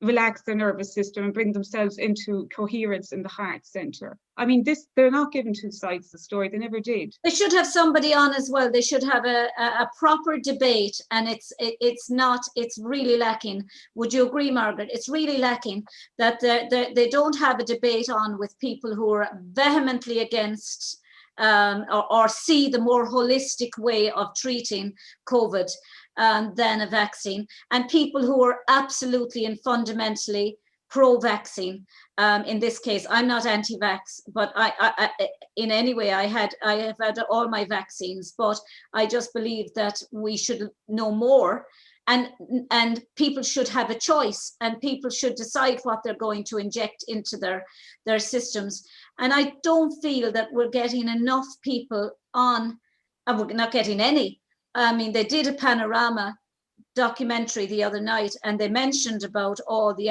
relax their nervous system and bring themselves into coherence in the heart center. I mean, they're not given two sides of the story. They never did. They should have somebody on as well. They should have a proper debate, and it's really lacking. Would you agree, Margaret? It's really lacking that they don't have a debate on with people who are vehemently against or see the more holistic way of treating COVID than a vaccine, and people who are absolutely and fundamentally pro-vaccine. In this case, I'm not anti-vax, but I in any way I have had all my vaccines, but I just believe that we should know more, and people should have a choice, and people should decide what they're going to inject into their systems. And I don't feel that we're getting enough people on, and we're not getting any. I mean, they did a Panorama documentary the other night, and they mentioned about all the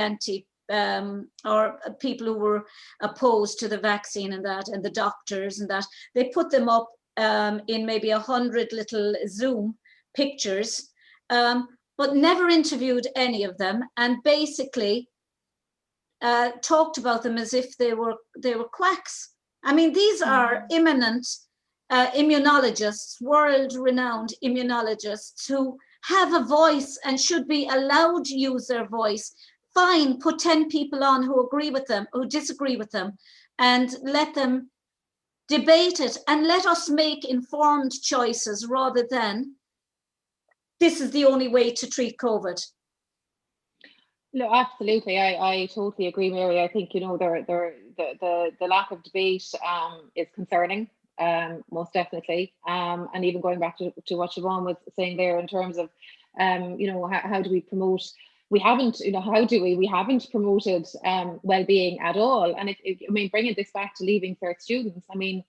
or people who were opposed to the vaccine and the doctors and that. They put them up in maybe 100 little Zoom pictures, but never interviewed any of them, and basically talked about them as if they were quacks. I mean, these are eminent immunologists, world-renowned immunologists who have a voice and should be allowed to use their voice. Fine, put 10 people on who agree with them, who disagree with them, and let them debate it, and let us make informed choices rather than this is the only way to treat COVID. No, absolutely. I totally agree, Mary. I think, the lack of debate is concerning, most definitely. And even going back to what Siobhán was saying there in terms of, how do we promote? We haven't, we haven't promoted well-being at all. And bringing this back to Leaving Cert students, I mean,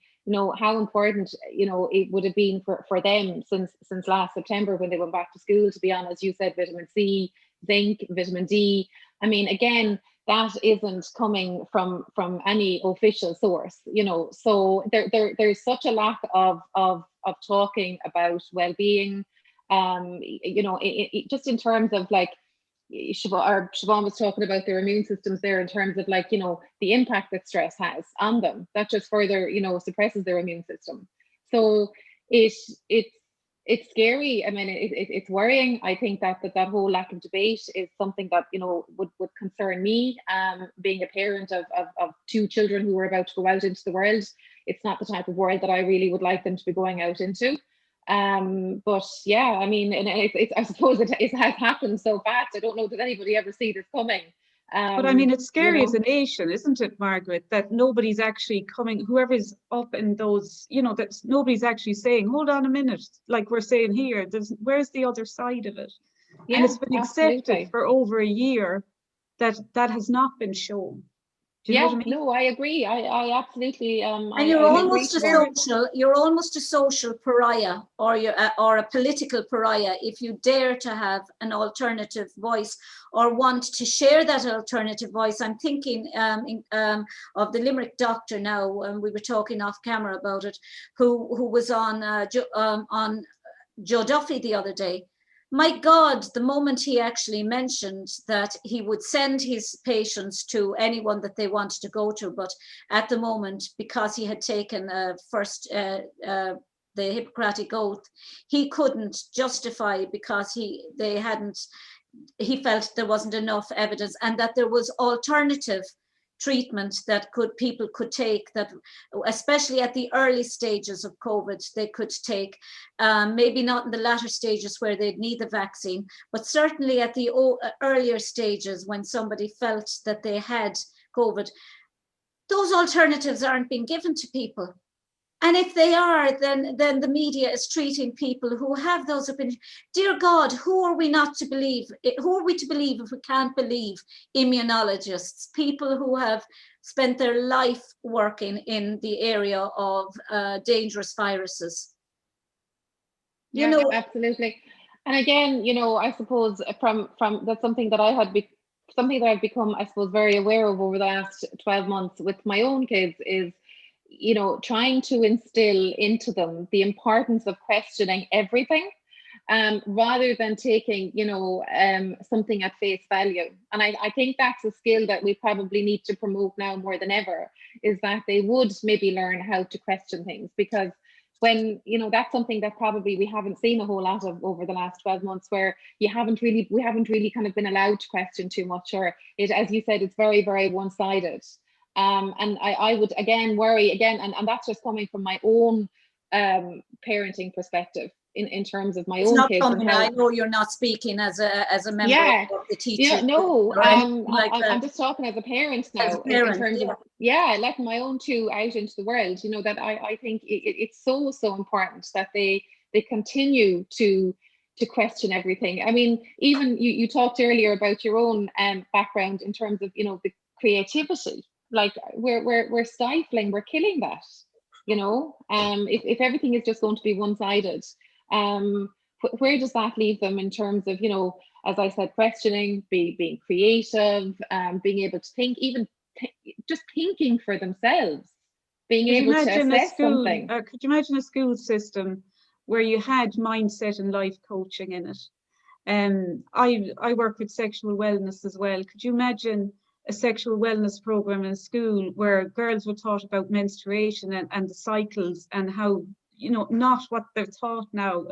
how important, it would have been for them since last September when they went back to school to be on, as you said, vitamin C, zinc, vitamin D. I mean, again, that isn't coming from any official source, so there's such a lack of talking about well-being, just in terms of like, Siobhán was talking about their immune systems there in terms of like, the impact that stress has on them. That just further, suppresses their immune system. So it's scary. I mean, it's worrying. I think that whole lack of debate is something that, would concern me. Being a parent of two children who are about to go out into the world, it's not the type of world that I really would like them to be going out into. But yeah, I mean, and I suppose it has happened so fast. I don't know, did anybody ever see this coming? But I mean, it's scary as a nation, isn't it, Margaret, that nobody's actually coming, whoever's up in those, that nobody's actually saying, hold on a minute, like we're saying here, where's the other side of it? Yeah, and it's been accepted absolutely. for over a year that has not been shown. Do you know what I mean? No, I agree. I absolutely. And you're almost a social pariah, or a political pariah, if you dare to have an alternative voice or want to share that alternative voice. I'm thinking of the Limerick Doctor now, and we were talking off camera about it, who was on Joe Duffy the other day. My God, the moment he actually mentioned that he would send his patients to anyone that they wanted to go to, but at the moment, because he had taken the Hippocratic Oath, he couldn't justify, because he felt there wasn't enough evidence, and that there was alternative treatment that people could take, that especially at the early stages of COVID they could take, maybe not in the latter stages where they'd need the vaccine, but certainly at the earlier stages when somebody felt that they had COVID. Those alternatives aren't being given to people. And if they are, then the media is treating people who have those opinions. Dear God, who are we not to believe? Who are we to believe if we can't believe immunologists, people who have spent their life working in the area of dangerous viruses? Yeah, absolutely. And again, I suppose from that's something that I've become, I suppose, very aware of over the last 12 months with my own kids is, trying to instill into them the importance of questioning everything, rather than taking, something at face value. And I think that's a skill that we probably need to promote now more than ever, is that they would maybe learn how to question things, because when, that's something that probably we haven't seen a whole lot of over the last 12 months, where we haven't really kind of been allowed to question too much, or it, as you said, it's very, very one-sided. And I would again worry again, and that's just coming from my own parenting perspective in terms of my own kids. I know you're not speaking as a member of the teachers. I'm just talking as a parent now, in terms of letting my own two out into the world. That I think it's so important that they continue to question everything. I mean, even you talked earlier about your own background in terms of the creativity. Like we're stifling, we're killing that. If everything is just going to be one-sided, where does that leave them in terms of, as I said, questioning, being creative, being able to think, even just thinking for themselves, being able to assess something. Could you imagine a school system where you had mindset and life coaching in it? I work with sexual wellness as well. Could you imagine a sexual wellness program in school where girls were taught about menstruation and the cycles, and how, not what they're taught now.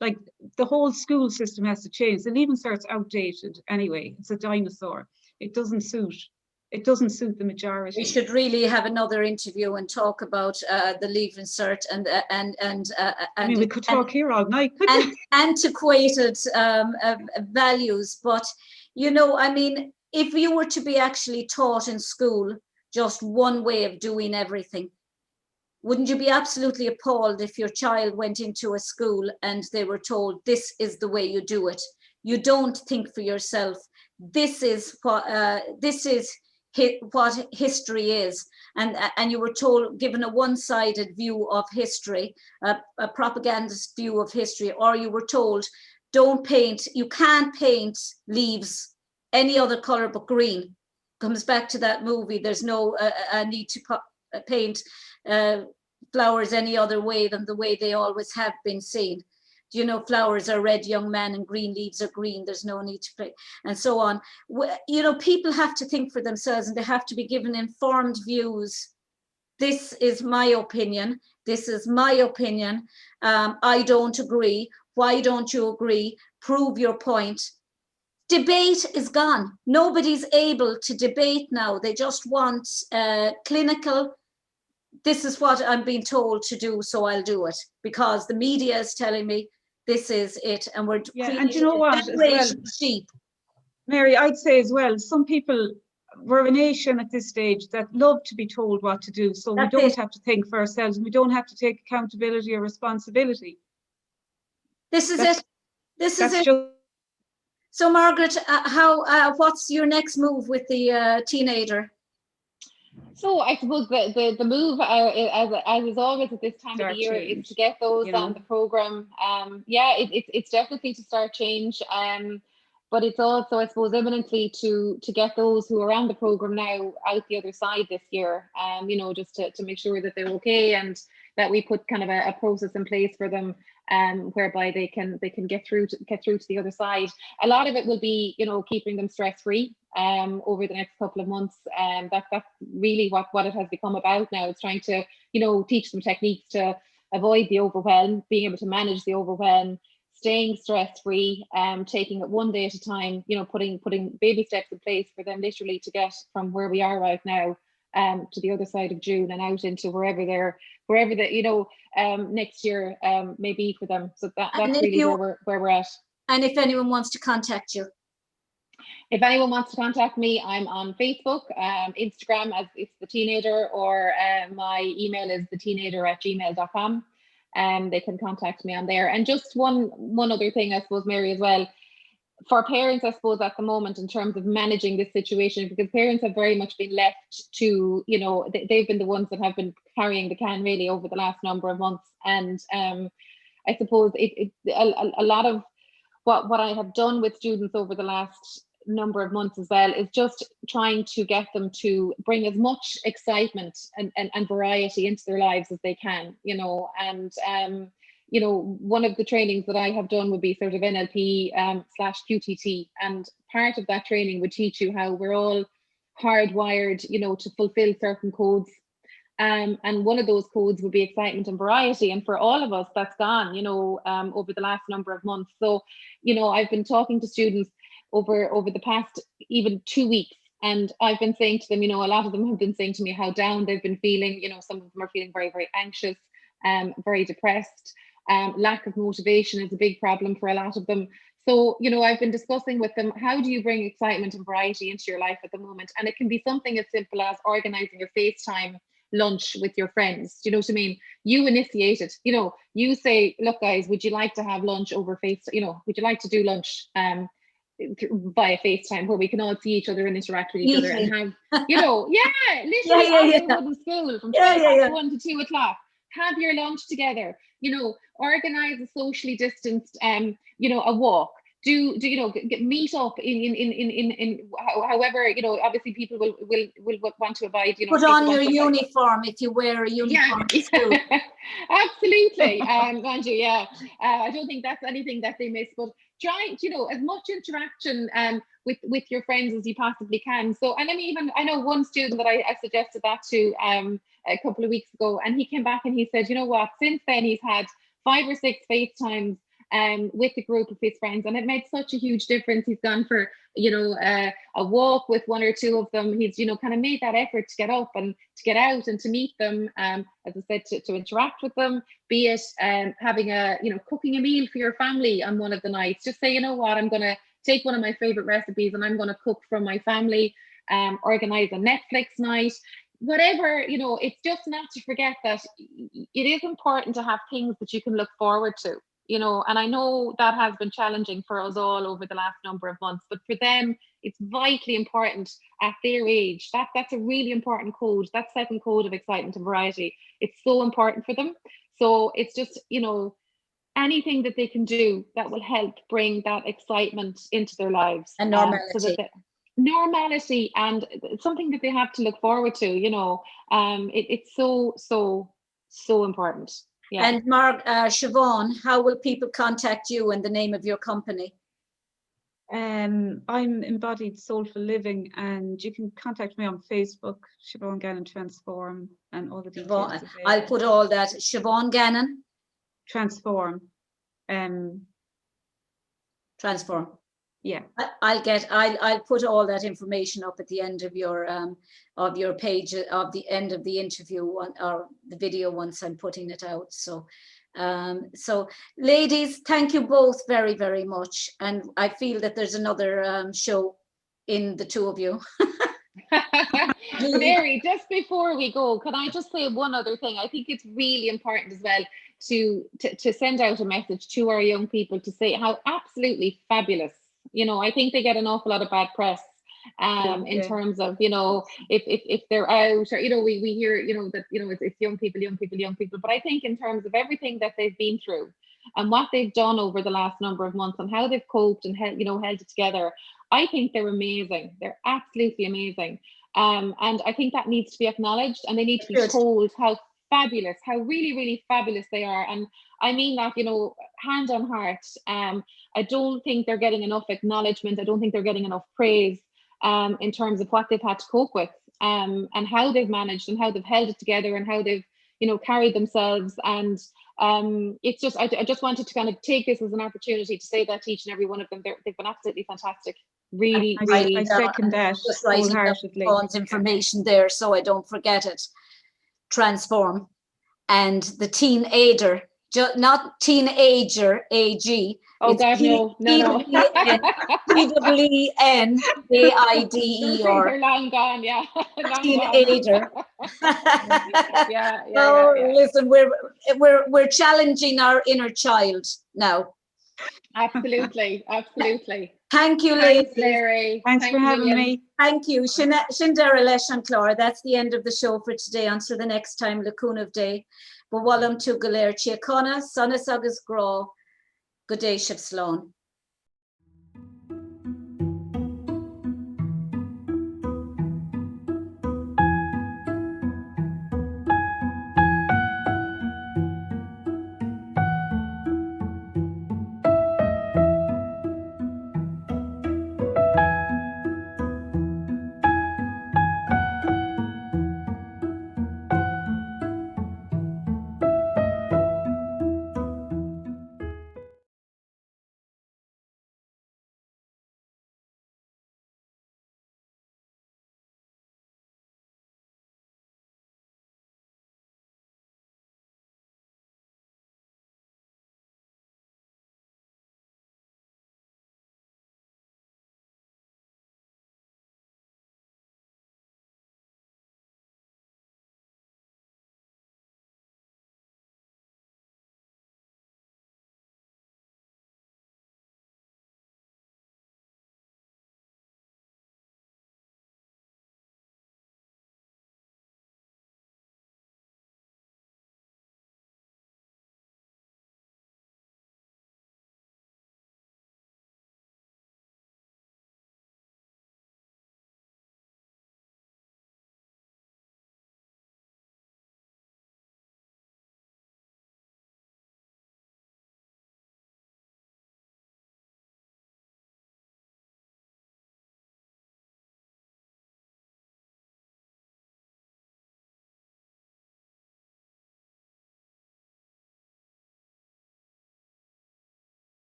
Like the whole school system has to change. The Leaving Cert's outdated anyway. It's a dinosaur. It doesn't suit the majority. We should really have another interview and talk about the Leaving Cert and I mean, we could talk here all night. And antiquated values, but I mean, if you were to be actually taught in school just one way of doing everything, wouldn't you be absolutely appalled if your child went into a school and they were told, this is the way you do it? You don't think for yourself. This is what history is. And you were given a one-sided view of history, a propagandist view of history, or you were told, you can't paint leaves any other color but green. Comes back to that movie. There's no need to paint flowers any other way than the way they always have been seen. Flowers are red, young man, and green leaves are green. There's no need to play, and so on. People have to think for themselves, and they have to be given informed views. This is my opinion. This is my opinion. I don't agree. Why don't you agree? Prove your point. Debate is gone. Nobody's able to debate now. They just want clinical, this is what I'm being told to do, so I'll do it, because the media is telling me this is it, and we're and you know what, as well, sheep. Mary, I'd say as well, some people we're a nation at this stage that love to be told what to do. So we don't have to think for ourselves, and we don't have to take accountability or responsibility. This is it. This is it. So Margaret, what's your next move with the Teenaider? So I suppose the move, as is always at this time of the year, is to get those on the program. It's definitely to start change. But it's also, I suppose, imminently to get those who are on the program now out the other side this year. Just to make sure that they're okay, and that we put kind of a process in place for them, whereby they can get through to the other side. A lot of it will be, keeping them stress-free over the next couple of months. That's really what it has become about now. It's trying to, teach them techniques to avoid the overwhelm, being able to manage the overwhelm, staying stress-free, taking it one day at a time, putting baby steps in place for them literally to get from where we are right now to the other side of June and out into wherever next year may be for them. So that's really where we're at. And if anyone wants to contact you? If anyone wants to contact me, I'm on Facebook, Instagram as it's The Teenaider, or my email is theteenaider@gmail.com. They can contact me on there. And just one other thing, I suppose, Mary, as well, for parents, I suppose, at the moment, in terms of managing this situation, because parents have very much been left to, they've been the ones that have been carrying the can really over the last number of months. And I suppose a lot of what I have done with students over the last number of months as well is just trying to get them to bring as much excitement and variety into their lives as they can, and one of the trainings that I have done would be sort of NLP /QTT, and part of that training would teach you how we're all hardwired, to fulfill certain codes. And one of those codes would be excitement and variety. And for all of us, that's gone, over the last number of months. So, I've been talking to students over the past even 2 weeks, and I've been saying to them, a lot of them have been saying to me how down they've been feeling. Some of them are feeling very, very anxious, very depressed. Lack of motivation is a big problem for a lot of them. So, I've been discussing with them, how do you bring excitement and variety into your life at the moment? And it can be something as simple as organizing a FaceTime lunch with your friends. Do you know what I mean? You initiate it. You say, look, guys, would you like to have lunch over FaceTime? Would you like to do lunch via FaceTime, where we can all see each other and interact with each other and have, literally in school from 1 to 2 o'clock. Have your lunch together, organize a socially distanced, a walk, meet up in however, obviously people will want to abide, put on your uniform if you wear a uniform to school. Absolutely. Andrew, I don't think that's anything that they miss, but try, as much interaction with your friends as you possibly can. So, and I know one student that I suggested that to a couple of weeks ago, and he came back and he said, what, since then he's had 5 or 6 FaceTimes with a group of his friends, and it made such a huge difference. He's gone for a walk with 1 or 2 of them. He's kind of made that effort to get up and to get out and to meet them, as I said, to interact with them, be it having cooking a meal for your family on one of the nights. Just say, what, I'm going to take one of my favorite recipes and I'm going to cook from my family, organize a Netflix night, whatever. It's just not to forget that it is important to have things that you can look forward to. And I know that has been challenging for us all over the last number of months, but for them, it's vitally important at their age. That's a really important code. That 7th code of excitement and variety. It's so important for them. So it's just, anything that they can do that will help bring that excitement into their lives. And normality. So that normality, and it's something that they have to look forward to, it's so important. Yeah. And Siobhán, how will people contact you and the name of your company? I'm Embodied Soulful Living, and you can contact me on Facebook, Siobhán Gannon Transform, and all the details. I'll put all that. Siobhán Gannon Transform. Transform. Yeah. I'll put all that information up at the end of your page, of the end of the interview or the video once I'm putting it out. So ladies, thank you both very, very much. And I feel that there's another show in the two of you. Mary, just before we go, can I just say one other thing? I think it's really important as well to send out a message to our young people to say how absolutely fabulous, I think they get an awful lot of bad press in terms of, if they're out, or, we hear, that, it's young people, but I think in terms of everything that they've been through and what they've done over the last number of months and how they've coped and held it together, I think they're amazing. They're absolutely amazing. And I think that needs to be acknowledged, and they need to be told how fabulous, how really, really fabulous they are. And I mean that, hand on heart. I don't think they're getting enough acknowledgement. I don't think they're getting enough praise in terms of what they've had to cope with, and how they've managed and how they've held it together and how they've, carried themselves. And it's just, I just wanted to kind of take this as an opportunity to say that to each and every one of them. They've been absolutely fantastic. Really, I second that just writing wholeheartedly. Information there so I don't forget it. Transform and the Teenaider, not teenager, AG. Oh God, no. T-E-N-A-I-D-E-R. Long gone, yeah. Teenaider. Yeah. Listen, we're challenging our inner child now. Absolutely. Thank you, ladies. Thanks, Mary. Thanks for having me. Thank you. Shindera leis an clár. That's the end of the show for today. Until the next time, Lacuna Day. But Wallam to Galer Chiacona, Sonas agus Gra, Good day, Ship Sloan.